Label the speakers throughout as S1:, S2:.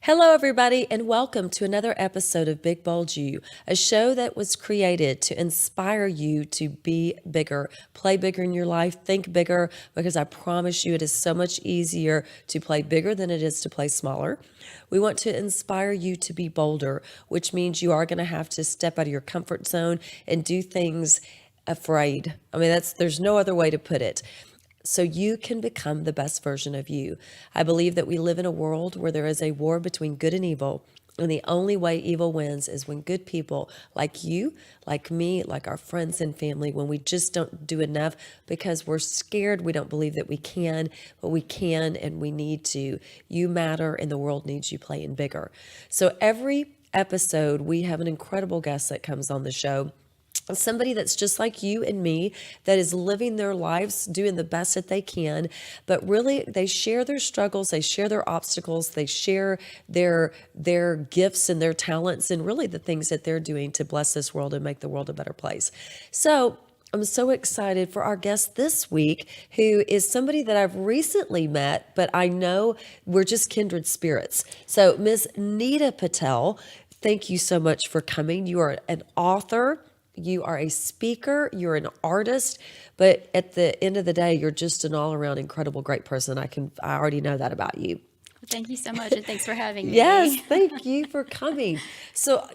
S1: Hello, everybody, and welcome to another episode of Big Bold You, a show that was created to inspire you to be bigger, play bigger in your life, think bigger, because I promise you it is so much easier to play bigger than it is to play smaller. We want to inspire you to be bolder, which means you are going to have to step out of your comfort zone and do things afraid. I mean, there's no other way to put it so you can become the best version of you. I believe that we live in a world where there is a war between good and evil. And the only way evil wins is when good people like you, like me, like our friends and family, when we just don't do enough because we're scared, we don't believe that we can, but we can and we need to. You matter and the world needs you playing bigger. So every episode, we have an incredible guest that comes on the show, somebody that's just like you and me, that is living their lives doing the best that they can, but really they share their struggles, they share their obstacles, they share their gifts and their talents, and really the things that they're doing to bless this world and make the world a better place. So I'm so excited for our guest this week, who is somebody that I've recently met, but I know we're just kindred spirits. So Miss Nita Patel, thank you so much for coming. You are an author, you are a speaker, you're an artist, but at the end of the day, you're just an all-around incredible, great person. I already know that about you.
S2: Thank you so much, and thanks for having me.
S1: Yes, thank you for coming. So,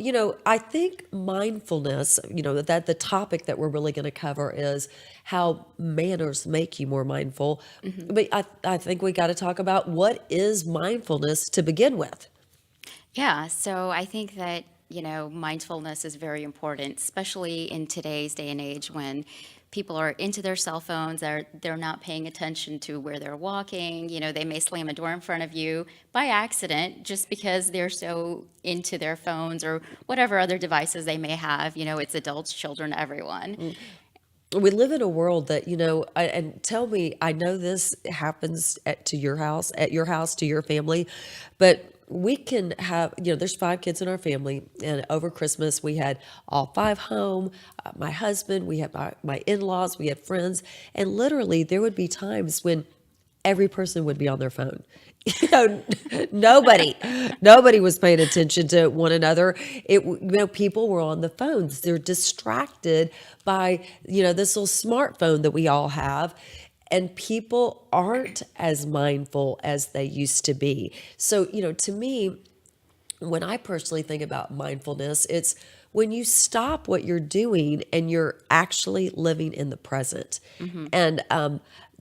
S1: I think mindfulness, that the topic that we're really going to cover is how manners make you more mindful. But I think we got to talk about what is mindfulness to begin with.
S2: Yeah, so I think that, mindfulness is very important, especially in today's day and age when people are into their cell phones, they're not paying attention to where they're walking. They may slam a door in front of you by accident just because they're so into their phones or whatever other devices they may have. It's adults, children, everyone.
S1: We live in a world that, and tell me, I know this happens to your house, to your family, but we can have, there's 5 kids in our family, and over Christmas we had all 5 home, my husband, we had my in-laws, we had friends, and literally there would be times when every person would be on their phone. You know, nobody was paying attention to one another. People were on the phones. They're distracted by, this little smartphone that we all have. And people aren't as mindful as they used to be. So, to me, when I personally think about mindfulness, it's when you stop what you're doing and you're actually living in the present. And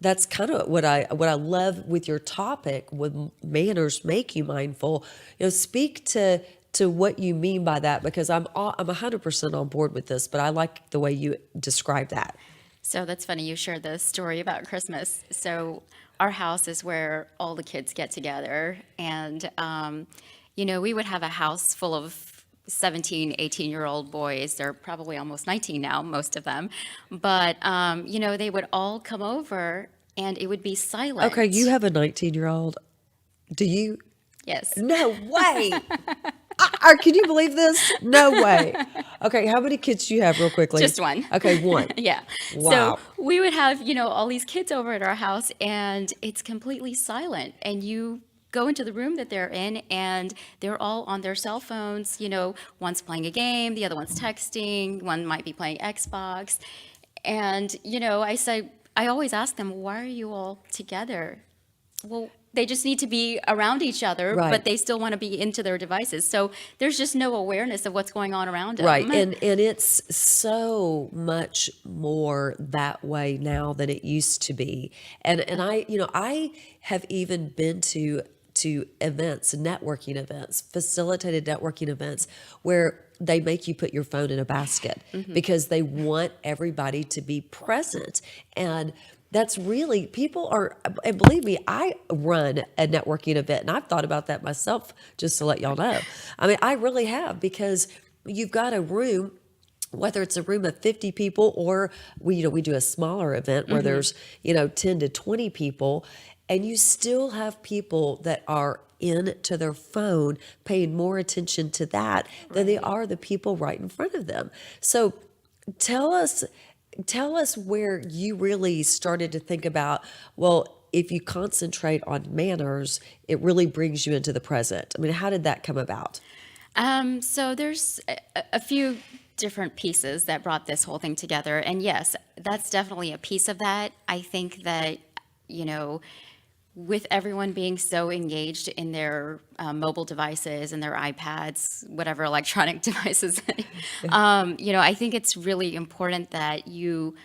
S1: that's kind of what I love with your topic. With manners make you mindful. Speak to what you mean by that, because I'm 100% on board with this, but I like the way you describe that.
S2: So that's funny you shared the story about Christmas. So our house is where all the kids get together. And, we would have a house full of 17, 18-year-old boys. They're probably almost 19 now, most of them. But, they would all come over and it would be silent.
S1: Okay, you have a 19-year-old. Do you?
S2: Yes.
S1: No way. Can you believe this? No way. Okay, how many kids do you have, real quickly?
S2: Just one.
S1: Okay, one.
S2: Yeah.
S1: Wow.
S2: So we would have, all these kids over at our house and it's completely silent. And you go into the room that they're in and they're all on their cell phones. One's playing a game, the other one's texting, one might be playing Xbox. And, I always ask them, why are you all together? Well, they just need to be around each other,
S1: Right.
S2: but they still want to be into their devices. So there's just no awareness of what's going on around them.
S1: Right. And it's so much more that way now than it used to be. And I have even been to events, networking events, facilitated networking events, where they make you put your phone in a basket because they want everybody to be present. And that's really, people are, and believe me, I run a networking event and I've thought about that myself, just to let y'all know. I mean, I really have, because you've got a room, whether it's a room of 50 people or we do a smaller event where there's, 10 to 20 people, and you still have people that are into their phone paying more attention to that than they are the people right in front of them. So tell us where you really started to think about, well, if you concentrate on manners, it really brings you into the present. I mean, how did that come about?
S2: So there's a few different pieces that brought this whole thing together. And yes, that's definitely a piece of that. I think that, you know, with everyone being so engaged in their mobile devices and their iPads, whatever electronic devices, I think it's really important that you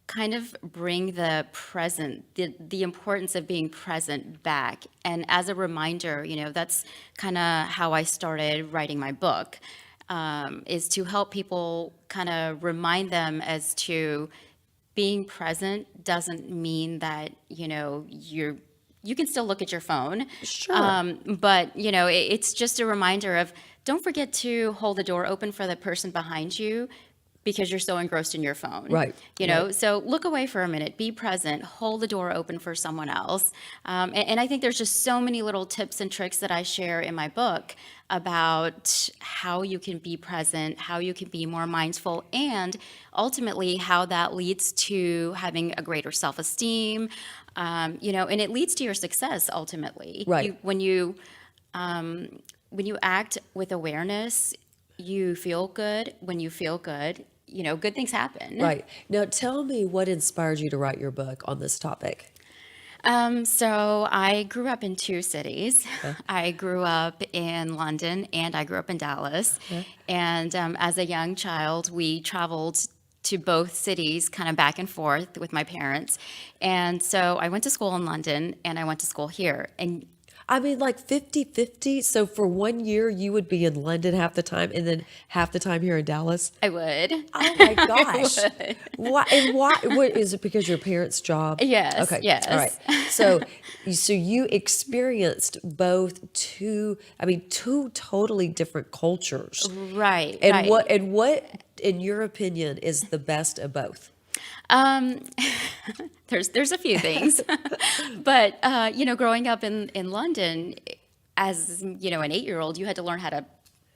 S2: kind of bring the present, the importance of being present back. And as a reminder, that's kind of how I started writing my book, is to help people kind of remind them as to being present doesn't mean that, you can still look at your phone.
S1: Sure.
S2: But, it's just a reminder of don't forget to hold the door open for the person behind you because you're so engrossed in your phone.
S1: Right. Right.
S2: So look away for a minute, be present, hold the door open for someone else. And I think there's just so many little tips and tricks that I share in my book about how you can be present, how you can be more mindful, and ultimately how that leads to having a greater self-esteem, and it leads to your success ultimately.
S1: Right.
S2: When you act with awareness, you feel good. When you feel good, good things happen.
S1: Right. Now, tell me what inspired you to write your book on this topic.
S2: So I grew up in two cities. I grew up in London and I grew up in Dallas. And as a young child, we traveled to both cities kind of back and forth with my parents. And so I went to school in London and I went to school here. And
S1: I mean, like 50-50. So for 1 year, you would be in London half the time and then half the time here in Dallas.
S2: I would.
S1: Oh my gosh.
S2: I would.
S1: Why, and why, what, is it because your parents' job?
S2: Yes,
S1: Okay.
S2: yes.
S1: All right. So you experienced two totally different cultures.
S2: Right,
S1: And
S2: right.
S1: what, in your opinion, is the best of both?
S2: Um, there's a few things, but growing up in London, as an 8-year-old, you had to learn how to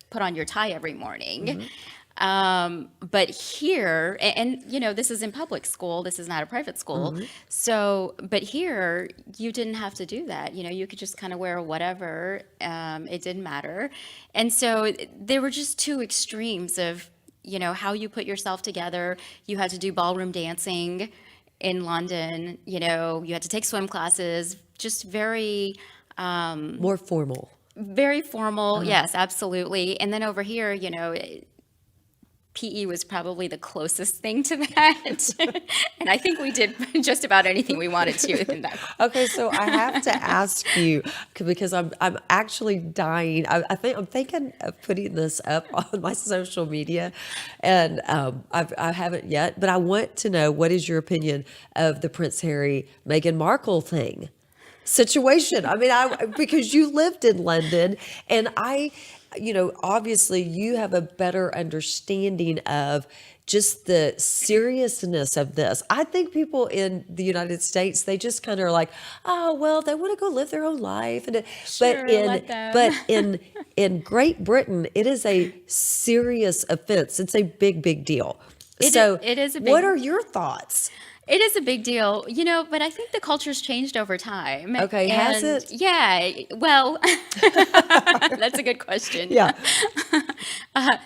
S2: put on your tie every morning. But here, and this is in public school, this is not a private school. So, but here, you didn't have to do that. You could just kind of wear whatever. It didn't matter. And so there were just two extremes of how you put yourself together. You had to do ballroom dancing in London. You had to take swim classes, just very,
S1: More formal.
S2: very formal. Yes, absolutely. And then over here, PE was probably the closest thing to that. And I think we did just about anything we wanted to in that.
S1: Okay, so I have to ask you because I'm actually dying. I'm thinking of putting this up on my social media, and I haven't yet. But I want to know, what is your opinion of the Prince Harry Meghan Markle thing situation? I mean, because you lived in London, and obviously you have a better understanding of just the seriousness of this. I think people in the United States, they just kind of are like, oh, well, they want to go live their own life.
S2: Sure, let them.
S1: In Great Britain, it is a serious offense. It's a big, big deal.
S2: It is a big.
S1: What are your thoughts?
S2: It is a big deal, but I think the culture's changed over time.
S1: Okay, has
S2: And
S1: it?
S2: yeah, well, that's a good question.
S1: Yeah.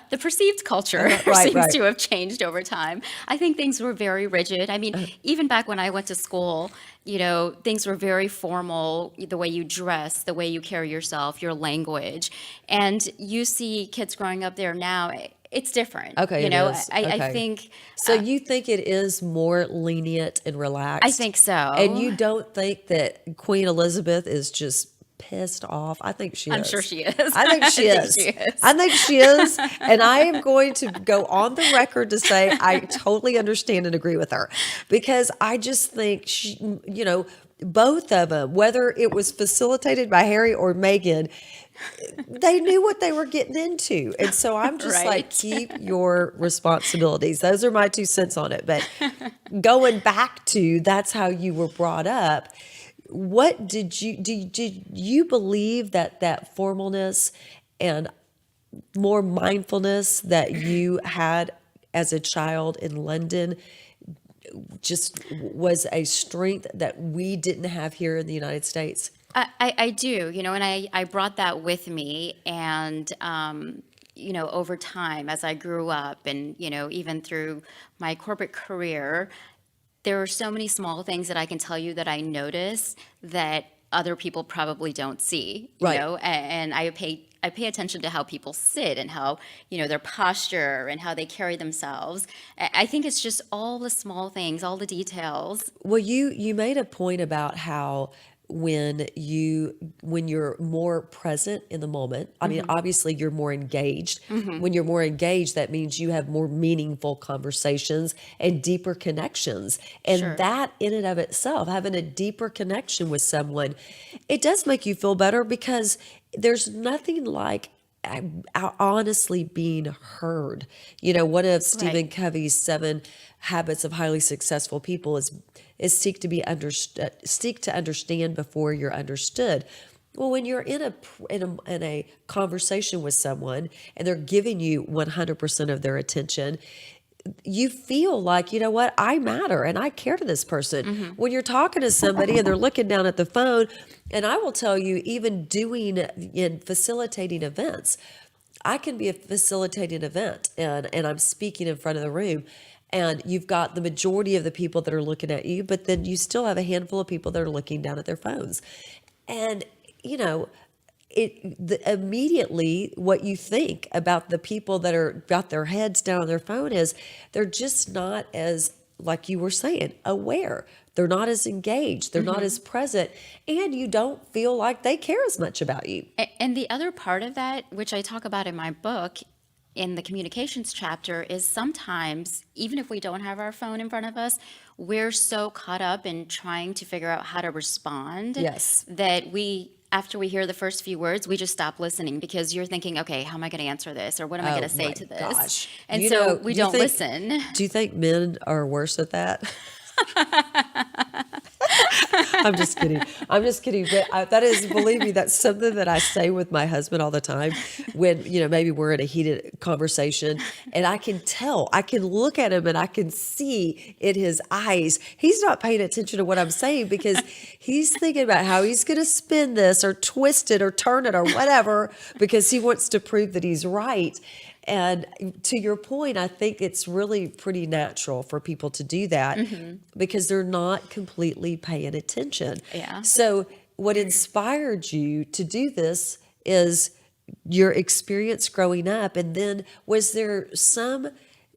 S2: The perceived culture
S1: Right,
S2: seems
S1: right.
S2: to have changed over time. I think things were very rigid. I mean, even back when I went to school, things were very formal, the way you dress, the way you carry yourself, your language. And you see kids growing up there now, it's different.
S1: Okay, it is.
S2: I
S1: Okay.
S2: think,
S1: So you think it is more lenient and relaxed?
S2: I think so.
S1: And you don't think that Queen Elizabeth is just pissed off? I think she is.
S2: I'm sure she is.
S1: I think she is.
S2: she is.
S1: I think she is. And I am going to go on the record to say I totally understand and agree with her, because I just think both of them, whether it was facilitated by Harry or Meghan, they knew what they were getting into. And so I'm just like,
S2: Right.
S1: keep your responsibilities. Those are my 2 cents on it. But going back to, that's how you were brought up. What did you believe that formalness and more mindfulness that you had as a child in London just was a strength that we didn't have here in the United States?
S2: I do, and I brought that with me. And, over time, as I grew up and, even through my corporate career, there are so many small things that I can tell you that I notice that other people probably don't see,
S1: Right.
S2: and I pay attention to how people sit and how, their posture and how they carry themselves. I think it's just all the small things, all the details.
S1: Well, you made a point about how when you're more present in the moment, I mean, obviously you're more engaged. When you're more engaged, that means you have more meaningful conversations and deeper connections. And
S2: Sure.
S1: that in and of itself, having a deeper connection with someone, it does make you feel better because there's nothing like honestly being heard. One of Stephen
S2: Right.
S1: Covey's 7 habits of highly successful people is seek to be understood, seek to understand before you're understood. Well, when you're in a conversation with someone and they're giving you 100% of their attention, you feel like, you know what, I matter and I care to this person. When you're talking to somebody and they're looking down at the phone, and I will tell you, even doing in facilitating events, I can be a facilitating event and I'm speaking in front of the room. And you've got the majority of the people that are looking at you, but then you still have a handful of people that are looking down at their phones. And, you know, immediately what you think about the people that are got their heads down on their phone is they're just not as, like you were saying, aware. They're not as engaged. They're not as present. And you don't feel like they care as much about you.
S2: And the other part of that, which I talk about in my book, in the communications chapter, is sometimes, even if we don't have our phone in front of us, we're so caught up in trying to figure out how to respond
S1: Yes.
S2: that after we hear the first few words, we just stop listening because you're thinking, okay, how am I going to answer this? Or what am I going
S1: Oh
S2: to say
S1: my
S2: to this?
S1: gosh.
S2: And
S1: You
S2: so
S1: know,
S2: we
S1: do you
S2: don't
S1: think
S2: listen.
S1: do you think men are worse at that? I'm just kidding. I'm just kidding. But that is, believe me, that's something that I say with my husband all the time when, maybe we're in a heated conversation and I can tell, I can look at him and I can see in his eyes, he's not paying attention to what I'm saying because he's thinking about how he's going to spin this or twist it or turn it or whatever because he wants to prove that he's right. And to your point, I think it's really pretty natural for people to do that because they're not completely paying attention.
S2: Yeah.
S1: So, what inspired you to do this is your experience growing up. And then, was there some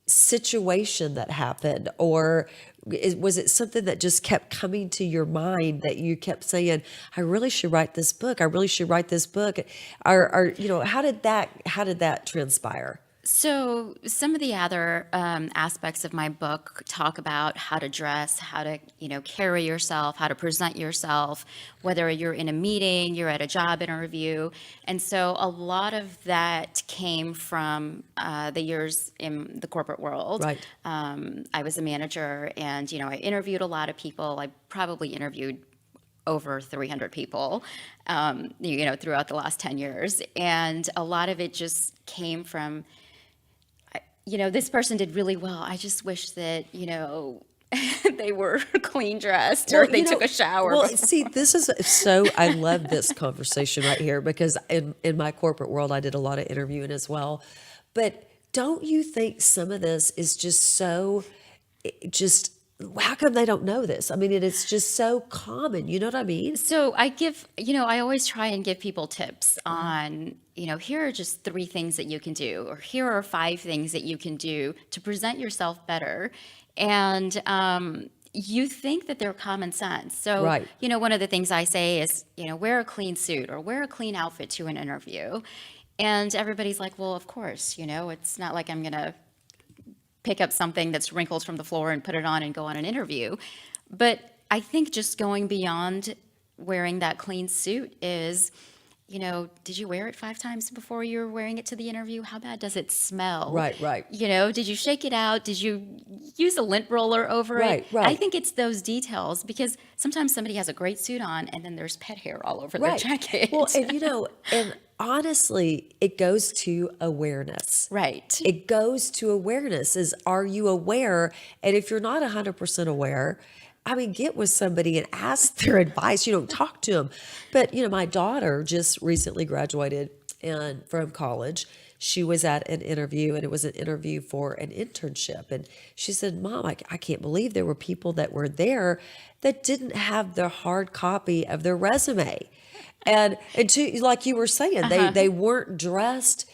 S1: situation that happened, or was it something that just kept coming to your mind that you kept saying, I really should write this book. I really should write this book. Or how did that transpire?
S2: So some of the other aspects of my book talk about how to dress, how to, carry yourself, how to present yourself, whether you're in a meeting, you're at a job interview. And so a lot of that came from the years in the corporate world.
S1: Right.
S2: I was a manager and, I interviewed a lot of people. I probably interviewed over 300 people, throughout the last 10 years. And a lot of it just came from, this person did really well. I just wish that, they were clean dressed or
S1: Well,
S2: they took a shower.
S1: Well, see, this is so, I love this conversation right here because in my corporate world, I did a lot of interviewing as well. But don't you think some of this is just so, how come they don't know this? I mean, it's just so common. You know what I mean?
S2: So I always try and give people tips on, here are just 3 things that you can do, or here are 5 things that you can do to present yourself better. And you think that they're common sense. So,
S1: Right.
S2: One of the things I say is, wear a clean suit or wear a clean outfit to an interview. And everybody's like, well, of course, it's not like I'm going to pick up something that's wrinkled from the floor and put it on and go on an interview. But I think just going beyond wearing that clean suit is, did you wear it 5 times before you're wearing it to the interview? How bad does it smell?
S1: Right.
S2: Did you shake it out? Did you use a lint roller over it?
S1: Right.
S2: I think it's those details because sometimes somebody has a great suit on and then there's pet hair all over their jacket.
S1: Well, and honestly, it goes to awareness.
S2: Right.
S1: It goes to awareness is, are you aware? And if you're not 100% aware, I mean, get with somebody and ask their advice, talk to them. But, my daughter just recently graduated from college. She was at an interview, and it was an interview for an internship. And she said, Mom, I can't believe there were people that were there that didn't have the hard copy of their resume. And like you were saying, they weren't dressed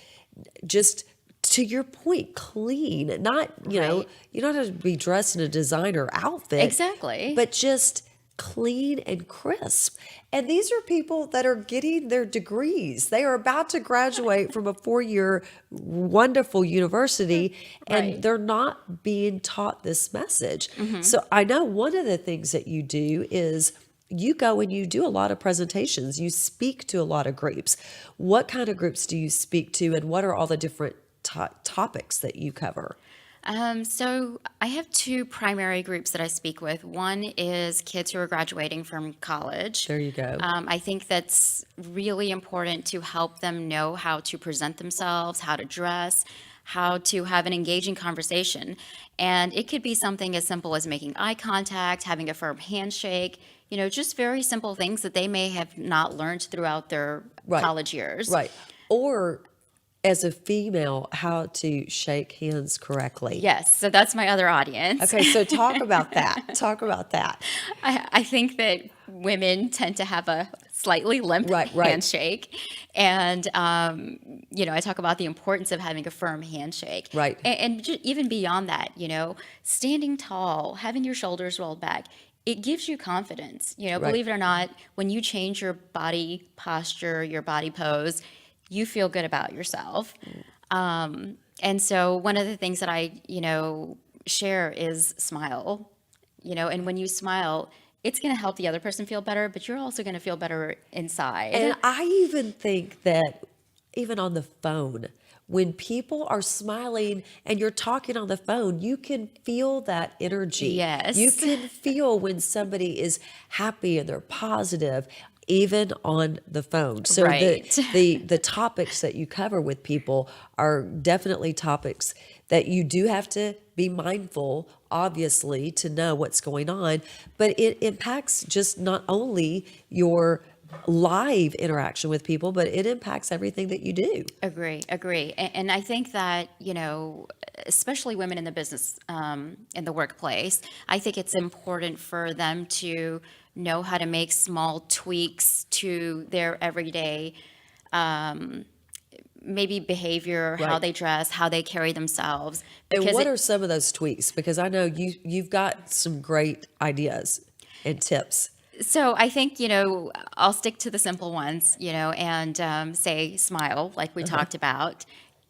S1: just, to your point, clean. Not,
S2: Right.
S1: you don't have to be dressed in a designer outfit,
S2: Exactly.
S1: but just clean and crisp. And these are people that are getting their degrees. They are about to graduate from a 4-year wonderful university, and
S2: Right.
S1: they're not being taught this message.
S2: Mm-hmm.
S1: So I know one of the things that you do is you go and you do a lot of presentations. You speak to a lot of groups. What kind of groups do you speak to, and what are all the different topics that you cover?
S2: So I have two primary groups that I speak with. One is kids who are graduating from college.
S1: There you go.
S2: I think that's really important to help them know how to present themselves, how to dress, how to have an engaging conversation. And it could be something as simple as making eye contact, having a firm handshake, just very simple things that they may have not learned throughout their
S1: Right.
S2: college years.
S1: Right. Or as a female, how to shake hands correctly.
S2: Yes, so that's my other audience.
S1: Okay, so talk about that. Talk about that.
S2: I think that women tend to have a slightly limp
S1: Right.
S2: handshake. And, I talk about the importance of having a firm handshake.
S1: Right.
S2: And even beyond that, standing tall, having your shoulders rolled back, it gives you confidence.
S1: Right.
S2: Believe it or not, when you change your body posture, your body pose, you feel good about yourself. And so one of the things that I, share is smile, and when you smile, it's going to help the other person feel better, but you're also going to feel better inside.
S1: And I even think that even on the phone, when people are smiling and you're talking on the phone, you can feel that energy.
S2: Yes.
S1: You can feel when somebody is happy and they're positive, even on the phone. So
S2: Right.
S1: the topics that you cover with people are definitely topics that you do have to be mindful, obviously, to know what's going on, but it impacts just not only your live interaction with people, but it impacts everything that you do.
S2: Agree. And I think that, especially women in the business, in the workplace, I think it's important for them to know how to make small tweaks to their everyday, maybe behavior, how
S1: Right.
S2: they dress, how they carry themselves.
S1: And
S2: Because
S1: what
S2: it-
S1: are some of those tweaks? Because I know you've got some great ideas and tips.
S2: So I think, I'll stick to the simple ones, and say smile, like we talked about.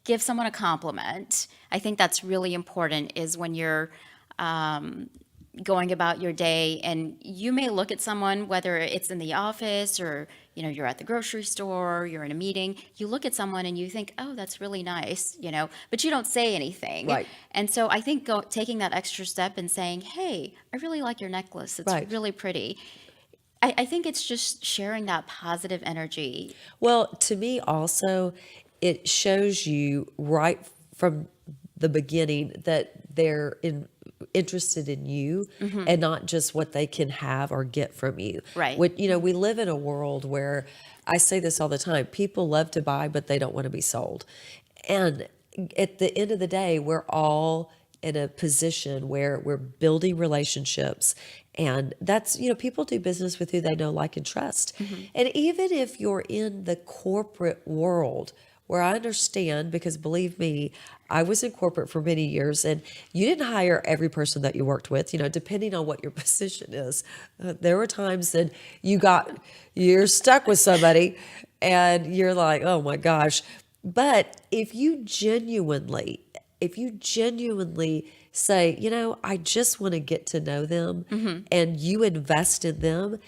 S2: Give someone a compliment. I think that's really important is when you're going about your day and you may look at someone, whether it's in the office or, you're at the grocery store, you're in a meeting, you look at someone and you think, oh, that's really nice, but you don't say anything.
S1: Right.
S2: And so I think taking that extra step and saying, hey, I really like your necklace. It's
S1: Right.
S2: really pretty. I think it's just sharing that positive energy.
S1: Well, to me also, it shows you right from the beginning that they're interested in you and not just what they can have or get from you.
S2: Right.
S1: We live in a world where, I say this all the time, people love to buy, but they don't want to be sold. And at the end of the day, we're all in a position where we're building relationships, and that's, people do business with who they know, like, and trust. And even if you're in the corporate world, where I understand, because believe me, I was in corporate for many years, and you didn't hire every person that you worked with, depending on what your position is. There were times that you're stuck with somebody and you're like, oh my gosh. But if you genuinely say, I just want to get to know them, and you invest in them,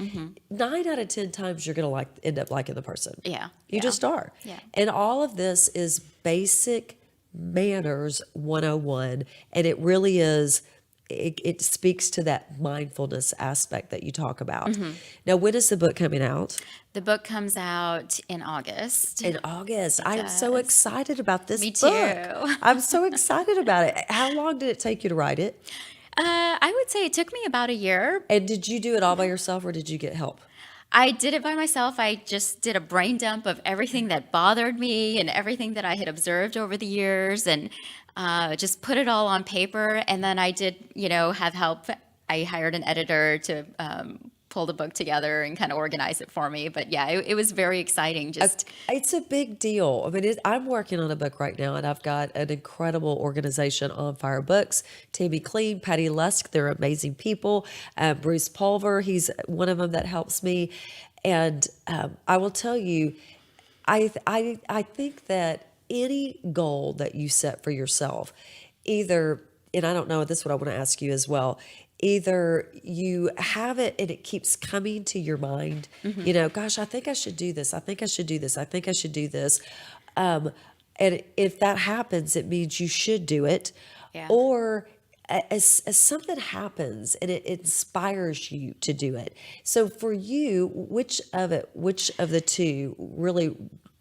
S1: 9 out of 10 times you're going to end up liking the person.
S2: Yeah.
S1: You
S2: yeah.
S1: just are.
S2: Yeah.
S1: And all of this is basic manners 101. And it really is it speaks to that mindfulness aspect that you talk about. Now, when is the book coming out?
S2: The book comes out in August.
S1: In August.
S2: It
S1: I am so
S2: does.
S1: excited about this
S2: Me
S1: book.
S2: too.
S1: I'm so excited about it. How long did it take you to write it?
S2: I would say it took me about a year.
S1: And did you do it all by yourself or did you get help?
S2: I did it by myself. I just did a brain dump of everything that bothered me and everything that I had observed over the years, and just put it all on paper. And then I did, have help. I hired an editor to pull the book together and kind of organize it for me. But yeah, it was very exciting. Just
S1: It's a big deal. I mean, I'm working on a book right now, and I've got an incredible organization on Fire Books. Tammy Clean, Patty Lusk, they're amazing people. Bruce Pulver, he's one of them that helps me. And I will tell you, I think that any goal that you set for yourself, either, and I don't know, this is what I want to ask you as well. Either you have it and it keeps coming to your mind, gosh, I think I should do this. I think I should do this. I think I should do this. And if that happens, it means you should do it.
S2: yeah.
S1: Or as something happens and it inspires you to do it. So for you, which of the two really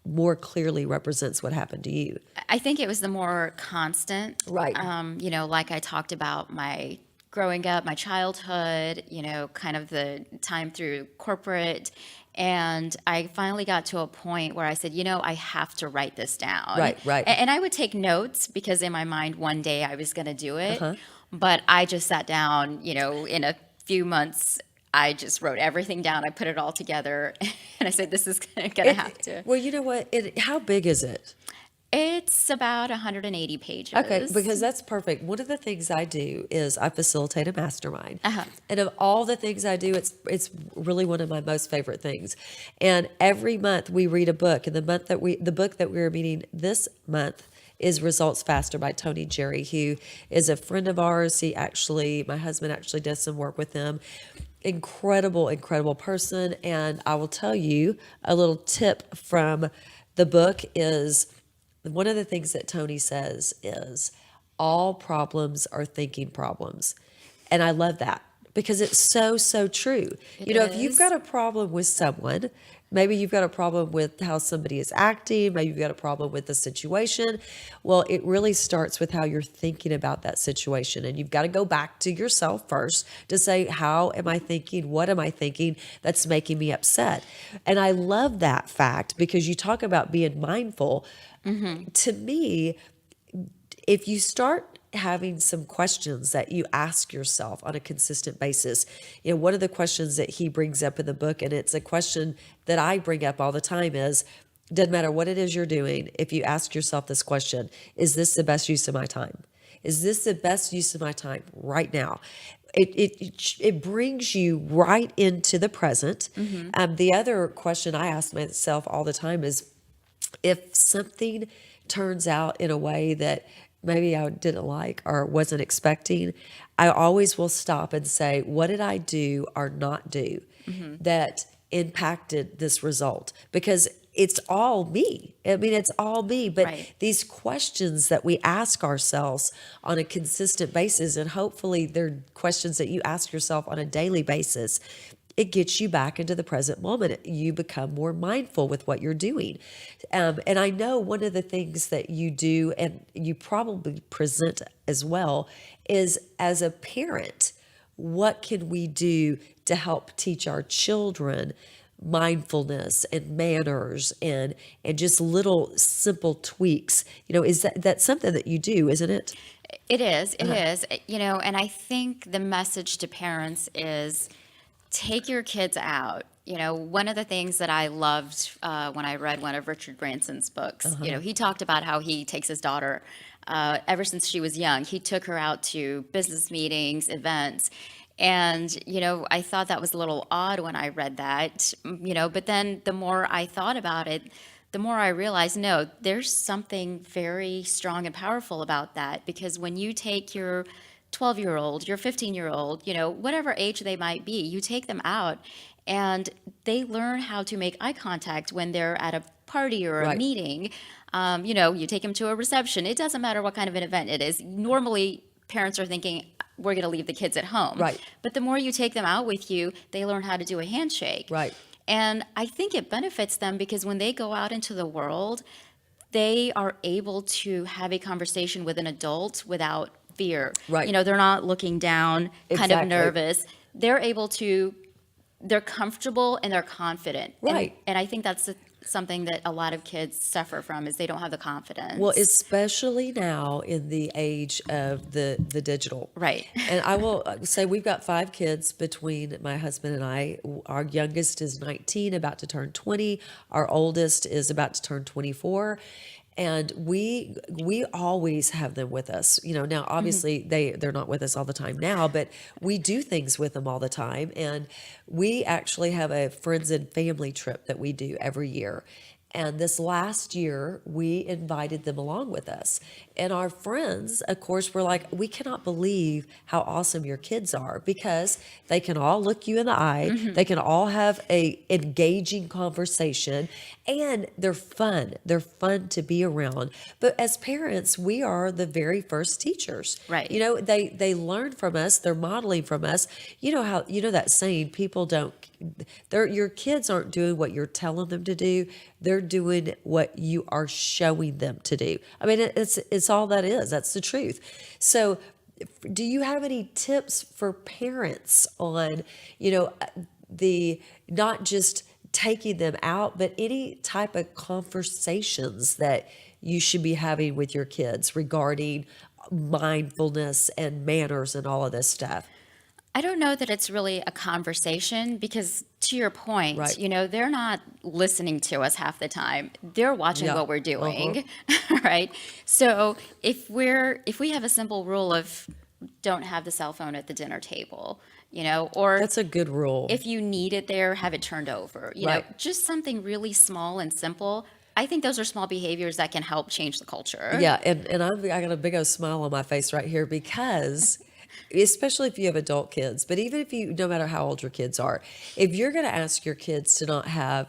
S1: more clearly represents what happened to you?
S2: I think it was the more constant.
S1: Right.
S2: Like I talked about my growing up, my childhood, kind of the time through corporate. And I finally got to a point where I said, I have to write this down.
S1: Right.
S2: And I would take notes because in my mind, one day I was going to do it. But I just sat down, in a few months, I just wrote everything down. I put it all together. And I said, this is going to have to.
S1: Well, you know what? How big is it?
S2: It's about 180 pages.
S1: Okay, because that's perfect. One of the things I do is I facilitate a mastermind. And of all the things I do, it's really one of my most favorite things. And every month we read a book. And the book that we're meeting this month is Results Faster by Tony Jerry, who is a friend of ours. My husband actually does some work with him. Incredible person. And I will tell you a little tip from the book is, one of the things that Tony says is all problems are thinking problems. And I love that because it's so true. If you've got a problem with someone, maybe you've got a problem with how somebody is acting, maybe you've got a problem with the situation. Well, it really starts with how you're thinking about that situation. And you've got to go back to yourself first to say, how am I thinking? What am I thinking that's making me upset? And I love that fact because you talk about being mindful. To me, if you start having some questions that you ask yourself on a consistent basis, one of the questions that he brings up in the book, and it's a question that I bring up all the time, is doesn't matter what it is you're doing, if you ask yourself this question, is this the best use of my time? Is this the best use of my time right now? It brings you right into the present. The other question I ask myself all the time is, if something turns out in a way that maybe I didn't like or wasn't expecting, I always will stop and say, what did I do or not do that impacted this result? Because it's all me. I mean, it's all me. But
S2: Right.
S1: these questions that we ask ourselves on a consistent basis, and hopefully they're questions that you ask yourself on a daily basis, it gets you back into the present moment. You become more mindful with what you're doing. And I know one of the things that you do, and you probably present as well, is as a parent, what can we do to help teach our children mindfulness and manners and just little simple tweaks? Is that's something that you do, isn't it?
S2: It is. And I think the message to parents is take your kids out. One of the things that I loved when I read one of Richard Branson's books, he talked about how he takes his daughter ever since she was young. He took her out to business meetings, events. And, I thought that was a little odd when I read that, but then the more I thought about it, the more I realized, no, there's something very strong and powerful about that. Because when you take your 12-year-old, your 15-year-old, whatever age they might be, you take them out and they learn how to make eye contact when they're at a party or a
S1: Right.
S2: meeting. You take them to a reception. It doesn't matter what kind of an event it is. Normally, parents are thinking, we're going to leave the kids at home.
S1: Right.
S2: But the more you take them out with you, they learn how to do a handshake.
S1: Right.
S2: And I think it benefits them because when they go out into the world, they are able to have a conversation with an adult without fear.
S1: Right.
S2: You know, they're not looking down, kind of
S1: Exactly.
S2: nervous. They're able to, they're comfortable and they're confident.
S1: Right.
S2: And I think that's something that a lot of kids suffer from is they don't have the confidence.
S1: Well, especially now in the age of the digital.
S2: Right.
S1: And I will say we've got 5 kids between my husband and I. Our youngest is 19, about to turn 20. Our oldest is about to turn 24. And we always have them with us. You know, now obviously they're not with us all the time now, but we do things with them all the time. And we actually have a friends and family trip that we do every year. And this last year, we invited them along with us. And our friends, of course, were like, we cannot believe how awesome your kids are, because they can all look you in the eye. They can all have a engaging conversation, and they're fun. They're fun to be around. But as parents, we are the very first teachers.
S2: Right.
S1: You know, they learn from us. They're modeling from us. You know how, you know that saying, people don't, your kids aren't doing what you're telling them to do. They're doing what you are showing them to do. I mean, it's all that is. That's the truth. So do you have any tips for parents on, you know, the, not just taking them out, but any type of conversations that you should be having with your kids regarding mindfulness and manners and all of this stuff?
S2: I don't know that it's really a conversation because, to your point,
S1: Right.
S2: you know, they're not listening to us half the time. They're watching
S1: Yeah.
S2: what we're doing, right? So if we have a simple rule of don't have the cell phone at the dinner table, you know, or
S1: That's a good rule.
S2: if you need it there, have it turned over, you know,
S1: Right.
S2: just something really small and simple. I think those are small behaviors that can help change the culture.
S1: Yeah, and I got a big old smile on my face right here, because especially if you have adult kids, but even if you, no matter how old your kids are, if you're going to ask your kids to not have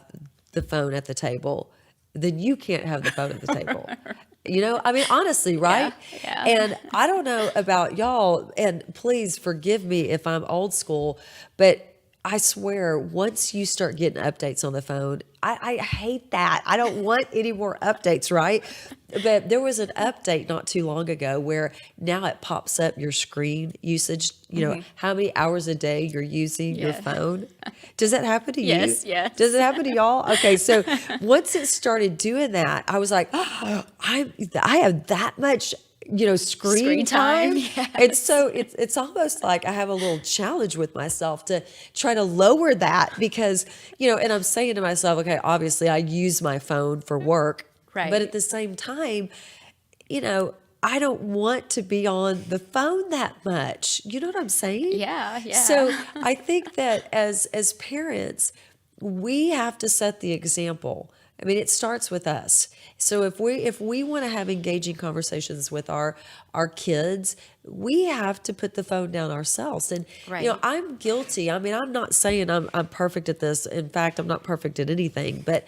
S1: the phone at the table, then you can't have the phone at the table. You know, I mean, honestly, right?
S2: Yeah.
S1: And I don't know about y'all, and please forgive me if I'm old school, but I swear, once you start getting updates on the phone, I hate that. I don't want any more updates, right? But there was an update not too long ago where now it pops up your screen usage, you know, how many hours a day you're using your
S2: Yeah.
S1: phone. Does that happen to you?
S2: Yes, yes.
S1: Does it happen to y'all? Okay, so once it started doing that, I was like, oh, I have that much, you know, screen time.
S2: Yes.
S1: And so it's almost like I have a little challenge with myself to try to lower that, because, you know, and I'm saying to myself, okay, obviously I use my phone for work,
S2: Right.
S1: but at the same time, you know, I don't want to be on the phone that much. You know what I'm saying?
S2: Yeah, yeah.
S1: So I think that as parents, we have to set the example. I mean, it starts with us. So if we want to have engaging conversations with our kids, we have to put the phone down ourselves. And you know,
S2: Right.
S1: I'm guilty. I mean, I'm not saying I'm perfect at this. In fact, I'm not perfect at anything. But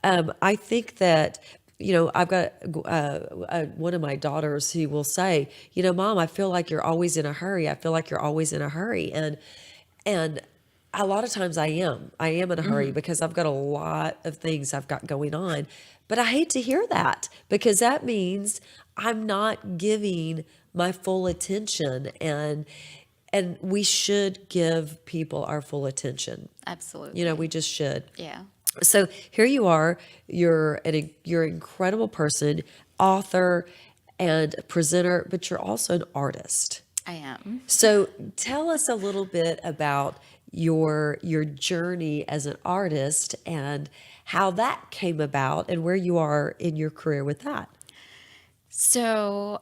S1: I think that, you know, I've got one of my daughters who will say, you know, Mom, I feel like you're always in a hurry. I feel like you're always in a hurry. And a lot of times I am in a hurry because I've got a lot of things I've got going on. But I hate to hear that, because that means I'm not giving my full attention, and we should give people our full attention.
S2: Absolutely.
S1: You know, we just should.
S2: Yeah.
S1: So here you are, you're an incredible person, author and presenter, but you're also an artist.
S2: I am.
S1: So tell us a little bit about your journey as an artist and how that came about and where you are in your career with that.
S2: So,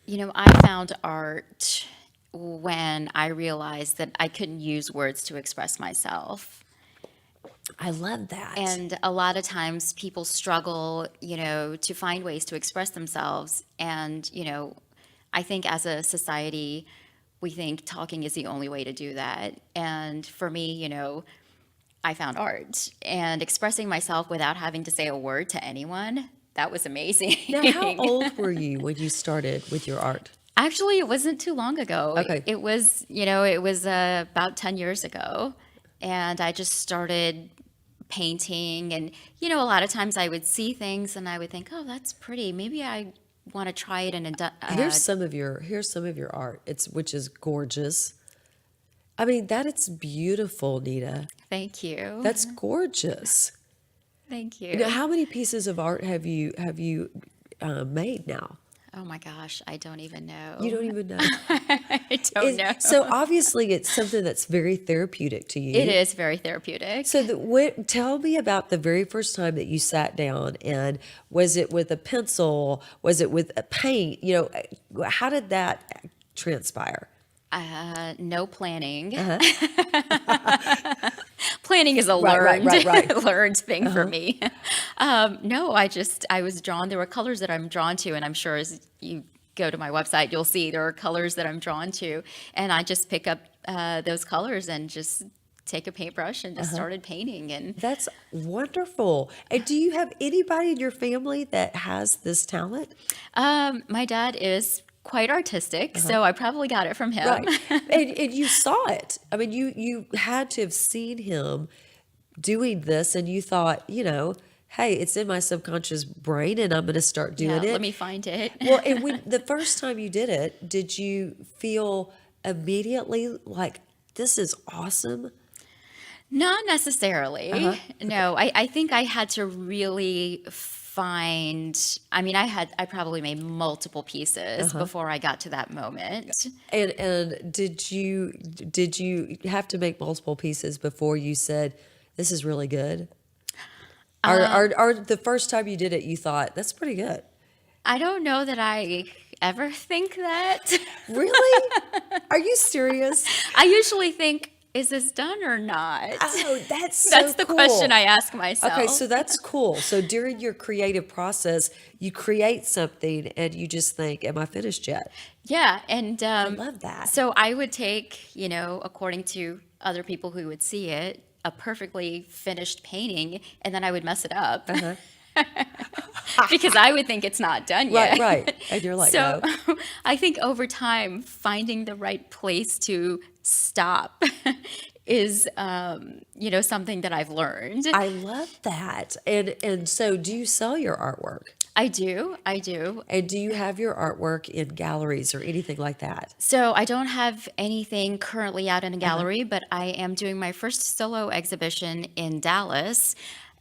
S2: you know, I found art when I realized that I couldn't use words to express myself.
S1: I love that.
S2: And a lot of times people struggle, you know, to find ways to express themselves. And, you know, I think as a society, we think talking is the only way to do that. And for me, you know, I found art and expressing myself without having to say a word to anyone. That was amazing.
S1: Now, how old were you when you started with your art?
S2: Actually, it wasn't too long ago.
S1: Okay.
S2: It was, about 10 years ago. And I just started painting. And, a lot of times I would see things and I would think, oh, that's pretty. Maybe I want to try it in a,
S1: Here's some of your art. Which is gorgeous. I mean, that it's beautiful, Nita.
S2: thank you.
S1: That's gorgeous.
S2: Thank
S1: You know,
S2: you.
S1: how many pieces of art have you made now?
S2: Oh my gosh, I don't even know.
S1: You don't even know.
S2: I don't know.
S1: So obviously, it's something that's very therapeutic to
S2: It
S1: you.
S2: is very therapeutic.
S1: So tell me about the very first time that you sat down, and was it with a pencil? Was it with a paint? How did that transpire?
S2: No planning.
S1: Uh-huh.
S2: Planning is a
S1: Right,
S2: learned
S1: right, right, right.
S2: learned thing for me. No, I was drawn. There were colors that I'm drawn to, and I'm sure as you go to my website, you'll see there are colors that I'm drawn to, and I just pick up those colors and just take a paintbrush and just started painting. And
S1: That's wonderful. And do you have anybody in your family that has this talent?
S2: my dad is quite artistic, so I probably got it from him.
S1: Right. And you saw it. I mean, you had to have seen him doing this, and you thought, hey, it's in my subconscious brain, and I'm going to start
S2: Yeah,
S1: doing
S2: let
S1: it.
S2: me find it.
S1: Well, and the first time you did it, did you feel immediately like this is awesome?
S2: Not necessarily.
S1: Uh-huh.
S2: No, I think I had to really find, I probably made multiple pieces before I got to that moment.
S1: And did you have to make multiple pieces before you said this is really good? Or the first time you did it, you thought that's pretty good?
S2: I don't know that I ever think that.
S1: Really? Are you serious?
S2: I usually think, is this done or not?
S1: Oh, that's so
S2: That's the
S1: cool.
S2: question I ask myself.
S1: Okay, so that's cool. So during your creative process, you create something and you just think, am I finished yet?
S2: Yeah, and
S1: I love that.
S2: so I would take, according to other people who would see it, a perfectly finished painting, and then I would mess it up because I would think it's not done yet.
S1: Right. And you're like,
S2: So
S1: no.
S2: I think over time, finding the right place to stop is, something that I've learned.
S1: I love that. And so do you sell your artwork?
S2: I do.
S1: And do you have your artwork in galleries or anything like that?
S2: So I don't have anything currently out in a gallery, but I am doing my first solo exhibition in Dallas.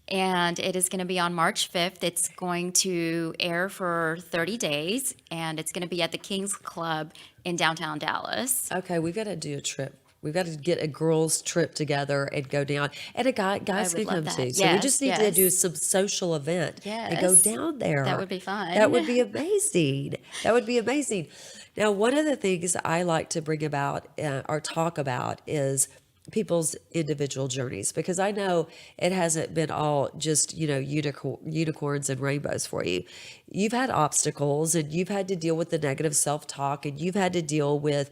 S2: And it is going to be on March 5th. It's going to air for 30 days, and it's going to be at the King's Club in downtown Dallas.
S1: Okay, we got to do a trip. We've got to get a girls' trip together and go down. And guys
S2: would
S1: can come
S2: love
S1: too.
S2: that.
S1: So we
S2: Yes,
S1: just need to
S2: yes.
S1: do some social event and go
S2: Yes.
S1: down there.
S2: That would be fun.
S1: That would be amazing. That would be amazing. Now, one of the things I like to bring about or talk about is people's individual journeys, because I know it hasn't been all just, unicorns and rainbows for you. You've had obstacles, and you've had to deal with the negative self-talk, and you've had to deal with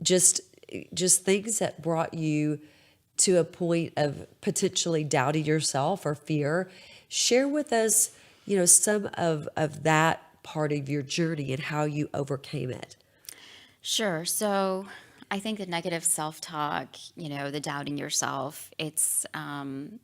S1: just things that brought you to a point of potentially doubting yourself or fear. Share with us, some of that part of your journey and how you overcame it.
S2: Sure. So I think the negative self-talk, the doubting yourself, it's kind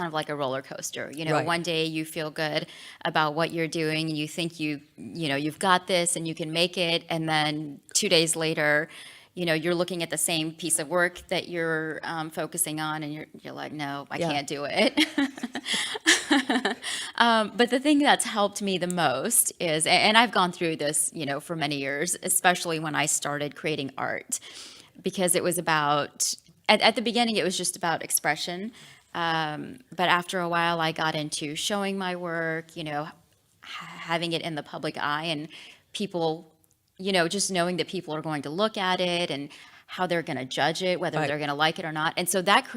S2: of like a roller coaster.
S1: Right.
S2: One day you feel good about what you're doing and you think you've got this and you can make it, and then 2 days later, you're looking at the same piece of work that you're focusing on, and you're like, no, I
S1: Yeah.
S2: can't do it. But the thing that's helped me the most is, and I've gone through this, for many years, especially when I started creating art, because it was about, at the beginning, it was just about expression. But after a while, I got into showing my work, having it in the public eye, and people, just knowing that people are going to look at it and how they're going to judge it, whether
S1: Right.
S2: they're going to like it or not. And so that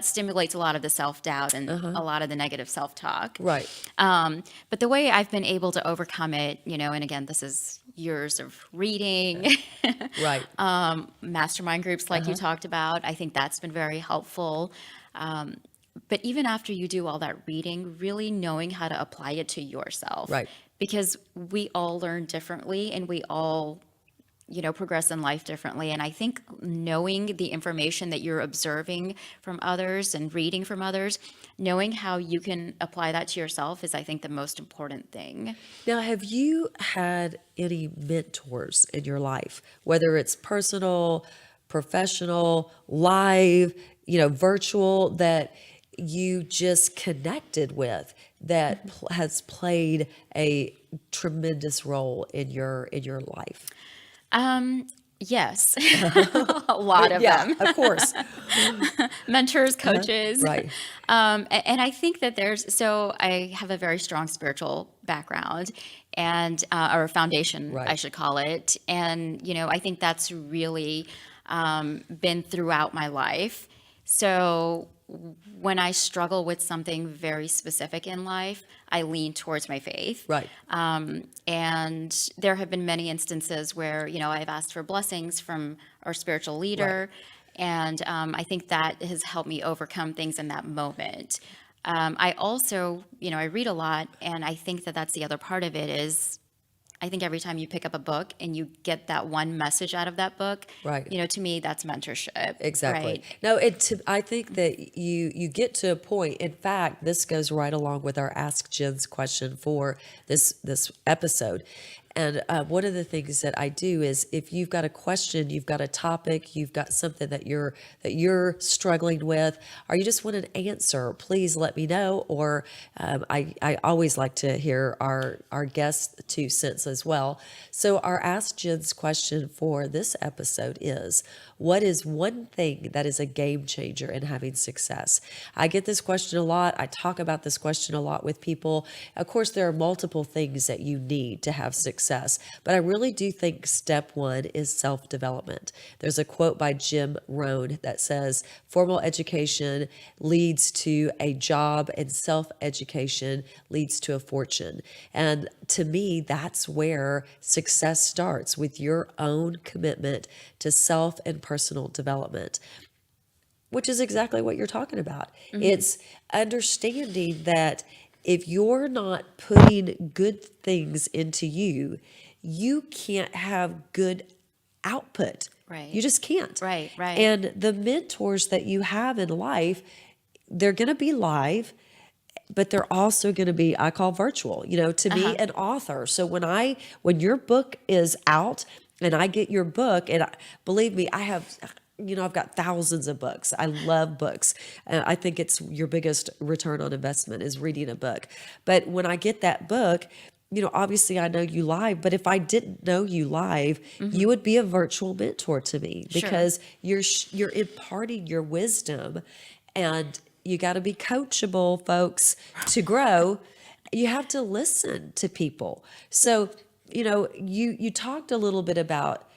S2: stimulates a lot of the self-doubt and a lot of the negative self-talk.
S1: Right.
S2: But the way I've been able to overcome it, and again, this is years of reading,
S1: Right.
S2: mastermind groups like you talked about. I think that's been very helpful. But even after you do all that reading, really knowing how to apply it to yourself.
S1: Right.
S2: because we all learn differently and we all, progress in life differently. And I think knowing the information that you're observing from others and reading from others, knowing how you can apply that to yourself is, I think, the most important thing.
S1: Now, have you had any mentors in your life, whether it's personal, professional, live, virtual, that you just connected with that has played a tremendous role in your life?
S2: Yes, a lot of
S1: Yeah,
S2: them.
S1: of course.
S2: Mentors,
S1: Uh-huh.
S2: coaches.
S1: Right.
S2: And I think that so I have a very strong spiritual background and, or foundation, I
S1: Right.
S2: should call it. And, I think that's really been throughout my life. So when I struggle with something very specific in life, I lean towards my faith.
S1: Right.
S2: And there have been many instances where, I've asked for blessings from our spiritual
S1: Right.
S2: leader. And I think that has helped me overcome things in that moment. I also, I read a lot, and I think that that's the other part of it is I think every time you pick up a book and you get that one message out of that book,
S1: Right.
S2: to me, that's mentorship,
S1: Exactly.
S2: right?
S1: No, I think that you get to a point. In fact, this goes right along with our Ask Jen's question for this episode. And one of the things that I do is if you've got a question, you've got a topic, you've got something that you're struggling with, or you just want an answer, please let me know. Or I always like to hear our guests' 2 cents as well. So our Ask Jen's question for this episode is, what is one thing that is a game changer in having success? I get this question a lot. I talk about this question a lot with people. Of course, there are multiple things that you need to have success, but I really do think step one is self-development. There's a quote by Jim Rohn that says, formal education leads to a job and self-education leads to a fortune. And to me, that's where success starts, with your own commitment to self and personal development, which is exactly what you're talking about. It's understanding that if you're not putting good things into you, you can't have good output.
S2: Right,
S1: You just can't.
S2: right, right.
S1: And the mentors that you have in life, they're going to be live, but they're also going to be, I call virtual, to me,
S2: Uh-huh.
S1: an author. So when your book is out and I get your book, and believe me, I've got thousands of books. I love books. I think it's your biggest return on investment is reading a book. But when I get that book, obviously I know you live, but if I didn't know you live, you would be a virtual mentor to me
S2: Sure.
S1: because you're imparting your wisdom, and you got to be coachable, folks, to grow. You have to listen to people. So, you talked a little bit about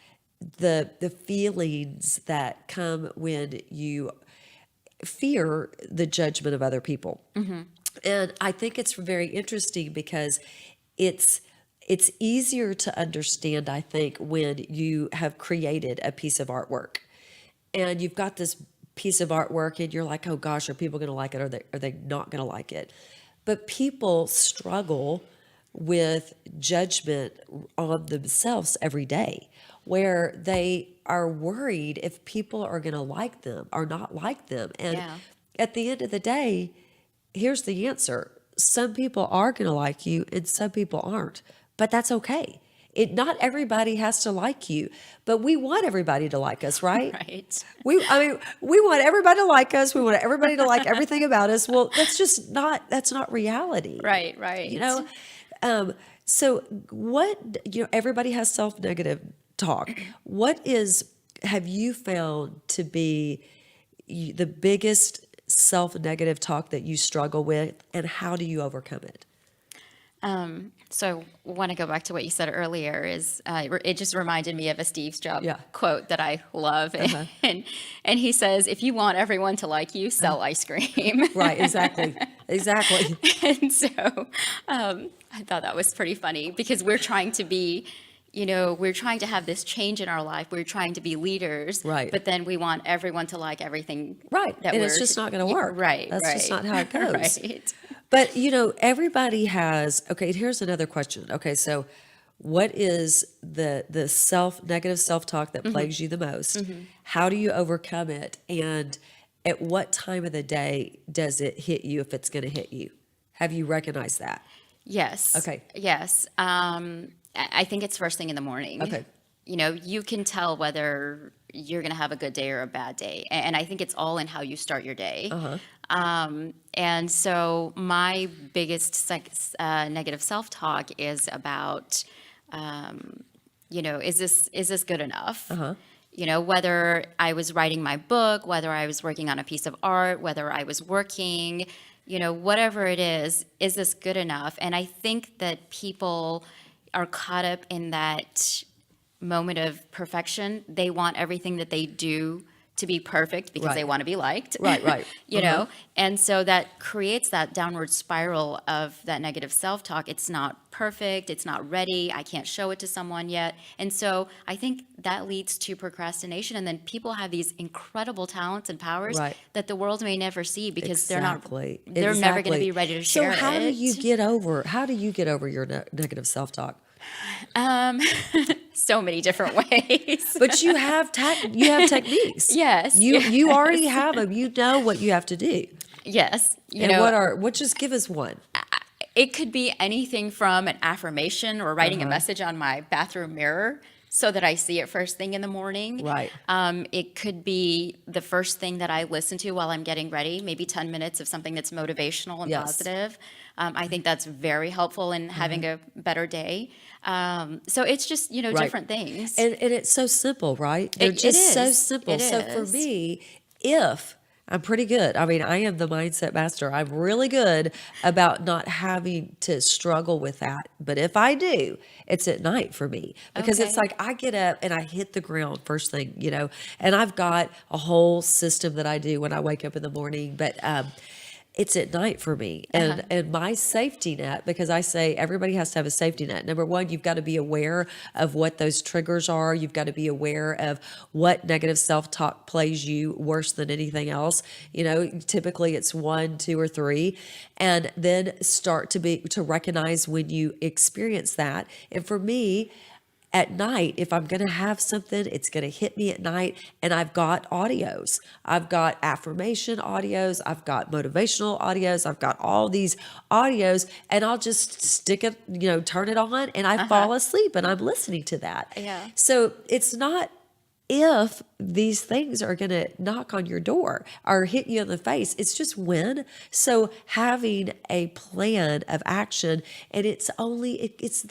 S1: the feelings that come when you fear the judgment of other people. And I think it's very interesting because it's it's easier to understand, I think, when you have created a piece of artwork and you've got this piece of artwork and you're like, oh gosh, are people going to like it? Or are they not going to like it? But people struggle with judgment on themselves every day, where they are worried if people are going to like them or not like them. And
S2: Yeah.
S1: at the end of the day, here's the answer. Some people are going to like you and some people aren't, but that's okay. Not everybody has to like you, but we want everybody to like us, right?
S2: Right.
S1: We want everybody to like us. We want everybody to like everything about us. Well, that's not reality,
S2: Right,
S1: you
S2: right.
S1: know? Um, so everybody has self-negative talk. Have you found to be the biggest self-negative talk that you struggle with, and how do you overcome it?
S2: So I want to go back to what you said earlier is it just reminded me of a Steve Jobs
S1: Yeah.
S2: quote that I love.
S1: Uh-huh.
S2: And he says, if you want everyone to like you, sell ice cream.
S1: Right, exactly. Exactly.
S2: And so I thought that was pretty funny because we're trying to be, we're trying to have this change in our life. We're trying to be leaders,
S1: Right.
S2: but then we want everyone to like everything
S1: Right.
S2: that
S1: And
S2: we're,
S1: it's just not going to work.
S2: right,
S1: That's just
S2: right,
S1: not how it goes.
S2: right.
S1: But everybody has. Okay, here's another question. Okay, so what is the negative self talk that plagues you the most? How do you overcome it? And at what time of the day does it hit you if it's going to hit you? Have you recognized that?
S2: Yes.
S1: Okay.
S2: Yes. I think it's first thing in the morning.
S1: Okay.
S2: You can tell whether you're going to have a good day or a bad day. And I think it's all in how you start your day. And so my biggest negative self-talk is about, is this good enough? Whether I was writing my book, whether I was working on a piece of art, whether I was working, whatever it is this good enough? And I think that people are caught up in that moment of perfection. They want everything that they do to be perfect because they
S1: Right.
S2: want to be liked.
S1: Right.
S2: And so that creates that downward spiral of that negative self-talk. It's not perfect, it's not ready, I can't show it to someone yet. And so I think that leads to procrastination, and then people have these incredible talents and powers
S1: Right.
S2: that the world may never see because
S1: Exactly.
S2: they're never going to
S1: Exactly.
S2: be ready to
S1: So
S2: share
S1: how do
S2: it.
S1: you get over? How do you get over your negative self talk?
S2: So many different ways.
S1: But you have techniques.
S2: Yes,
S1: You already have them. You know what you have to do.
S2: Yes.
S1: What just give us one.
S2: It could be anything from an affirmation or writing a message on my bathroom mirror so that I see it first thing in the morning.
S1: Right.
S2: It could be the first thing that I listen to while I'm getting ready, maybe 10 minutes of something that's motivational and
S1: Yes.
S2: positive. I think that's very helpful in having a better day. So it's just,
S1: Right.
S2: different things.
S1: And it's so simple, right? They're
S2: It
S1: just so
S2: is.
S1: simple.
S2: It
S1: So for
S2: is.
S1: me, if I'm pretty good. I mean, I am the mindset master. I'm really good about not having to struggle with that. But if I do, it's at night for me because it's
S2: Okay.
S1: like I get up and I hit the ground first thing, and I've got a whole system that I do when I wake up in the morning. But it's at night for me. And my safety net, because I say everybody has to have a safety net. Number one, you've got to be aware of what those triggers are. You've got to be aware of what negative self-talk plays you worse than anything else. Typically it's 1, 2, or 3. And then start to recognize when you experience that. And for me, at night, if I'm going to have something, it's going to hit me at night. And I've got audios. I've got affirmation audios. I've got motivational audios. I've got all these audios, and I'll just stick it, turn it on, and I fall asleep and I'm listening to that.
S2: Yeah.
S1: So it's not if these things are going to knock on your door or hit you in the face. It's just when. So having a plan of action, and it's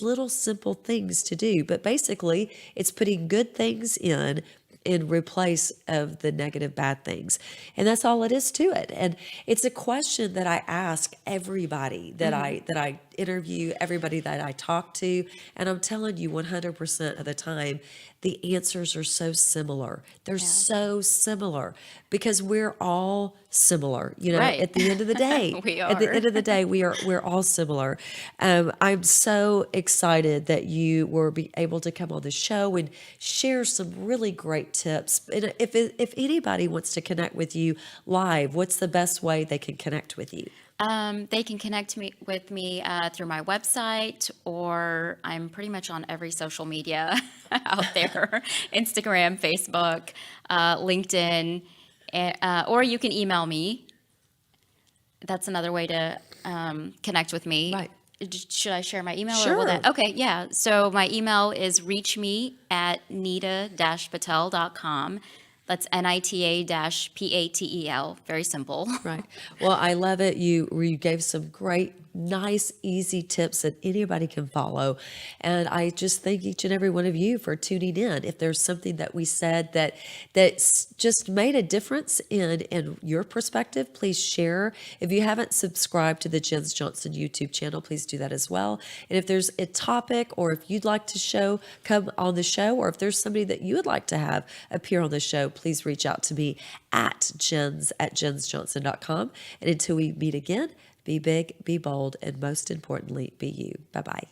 S1: little simple things to do, but basically it's putting good things in replace of the negative bad things. And that's all it is to it. And it's a question that I ask everybody that I interview, everybody that I talk to, and I'm telling you 100% of the time the answers are so similar. They're so similar because we're all similar,
S2: Right.
S1: at the end of the day.
S2: We
S1: At the
S2: are.
S1: end of the day, we're all similar. I'm so excited that you were able to come on the show and share some really great tips. And if anybody wants to connect with you live, what's the best way they can connect with you?
S2: They can connect with me through my website, or I'm pretty much on every social media out there, Instagram, Facebook, LinkedIn, or you can email me. That's another way to connect with me.
S1: Right.
S2: Should I share my email? Or
S1: Sure.
S2: will that? Okay, yeah. So my email is reachme@nita-patel.com. That's NITA-PATEL. Very simple.
S1: Right. Well, I love it. You gave some great, nice, easy tips that anybody can follow. And I just thank each and every one of you for tuning in. If there's something that we said that's just made a difference in your perspective, please share. If you haven't subscribed to the Jens Johnson YouTube channel, please do that as well. And if there's a topic, or if you'd like to come on the show, or if there's somebody that you would like to have appear on the show, please reach out to me at jensjohnson.com. And until we meet again, be big, be bold, and most importantly, be you. Bye-bye.